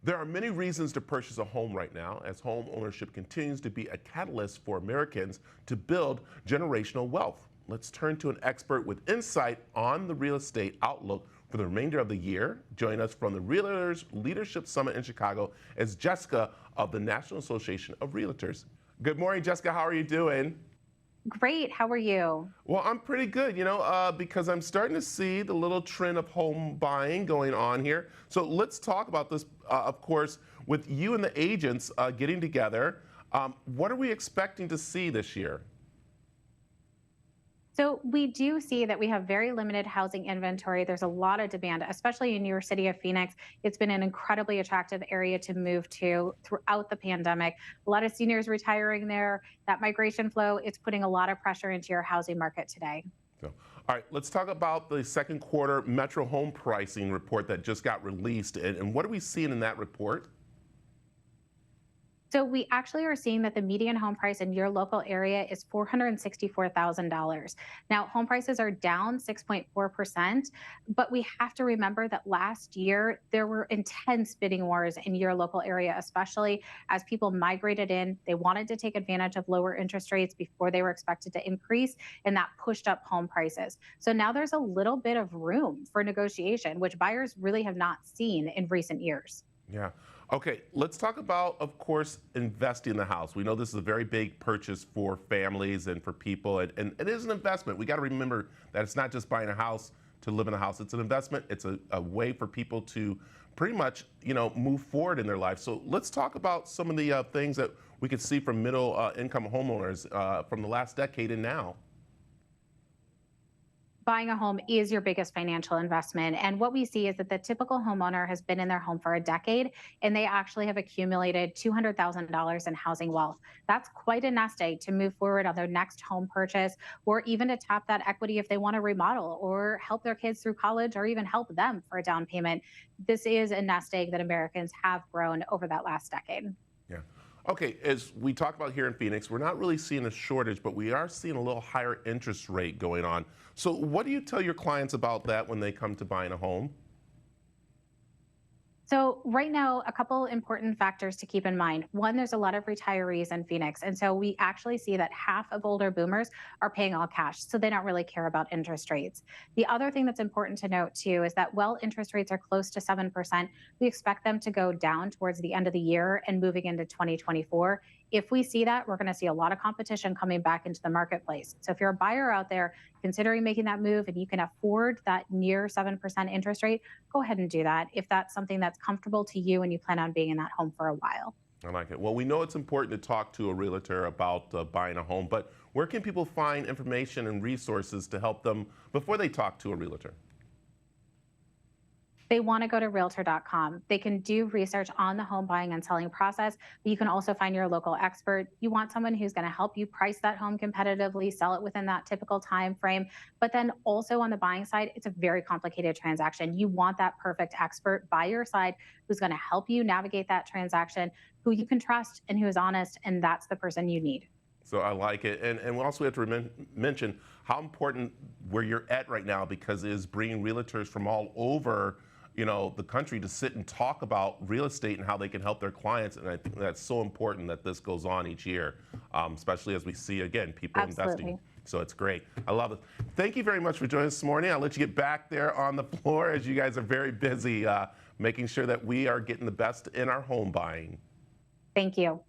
There are many reasons to purchase a home right now, as home ownership continues to be a catalyst for Americans to build generational wealth. Let's turn to an expert with insight on the real estate outlook for the remainder of the year. Join us from the Realtors Leadership Summit in Chicago is Jessica of the National Association of Realtors. Good morning, Jessica. How are you doing? Great. How are you? Well, I'm pretty good, because I'm starting to see the little trend of home buying going on here. So let's talk about this, of course, with you and the agents getting together. What are we expecting to see this year? So we do see that we have very limited housing inventory. There's a lot of demand, especially in your city of Phoenix. It's been an incredibly attractive area to move to throughout the pandemic. A lot of seniors retiring there. That migration flow, it's putting a lot of pressure into your housing market today. So, all right, let's talk about the second quarter Metro home pricing report that just got released. And what are we seeing in that report? So we actually are seeing that the median home price in your local area is $464,000. Now, home prices are down 6.4%, but we have to remember that last year there were intense bidding wars in your local area, especially as people migrated in. They wanted to take advantage of lower interest rates before they were expected to increase, and that pushed up home prices. So now there's a little bit of room for negotiation, which buyers really have not seen in recent years. Yeah. Okay, let's talk about, of course, investing in the house. We know this is a very big purchase for families and for people, and it is an investment. We got to remember that it's not just buying a house to live in a house. It's an investment. It's a way for people to pretty much, move forward in their life. So let's talk about some of the things that we could see from middle income homeowners from the last decade and now. Buying a home is your biggest financial investment. And what we see is that the typical homeowner has been in their home for a decade, and they actually have accumulated $200,000 in housing wealth. That's quite a nest egg to move forward on their next home purchase, or even to tap that equity if they want to remodel or help their kids through college or even help them for a down payment. This is a nest egg that Americans have grown over that last decade. Yeah. Okay, as we talk about here in Phoenix, we're not really seeing a shortage, but we are seeing a little higher interest rate going on. So what do you tell your clients about that when they come to buying a home? So right now, a couple important factors to keep in mind. One, there's a lot of retirees in Phoenix. And so we actually see that half of older boomers are paying all cash. So they don't really care about interest rates. The other thing that's important to note too is that while interest rates are close to 7%, we expect them to go down towards the end of the year and moving into 2024. If we see that, we're going to see a lot of competition coming back into the marketplace. So if you're a buyer out there considering making that move and you can afford that near 7% interest rate, go ahead and do that if that's something that's comfortable to you and you plan on being in that home for a while. I like it. Well, we know it's important to talk to a realtor about buying a home, but where can people find information and resources to help them before they talk to a realtor? They want to go to realtor.com. They can do research on the home buying and selling process, but you can also find your local expert. You want someone who's going to help you price that home competitively, sell it within that typical time frame. But then also on the buying side, it's a very complicated transaction. You want that perfect expert by your side who's going to help you navigate that transaction, who you can trust and who is honest, and that's the person you need. So I like it. And we also have to mention how important where you're at right now, because it is bringing realtors from all over the country to sit and talk about real estate and how they can help their clients. And I think that's so important that this goes on each year, especially as we see, again, people investing. So it's great. I love it. Thank you very much for joining us this morning. I'll let you get back there on the floor as you guys are very busy making sure that we are getting the best in our home buying. Thank you.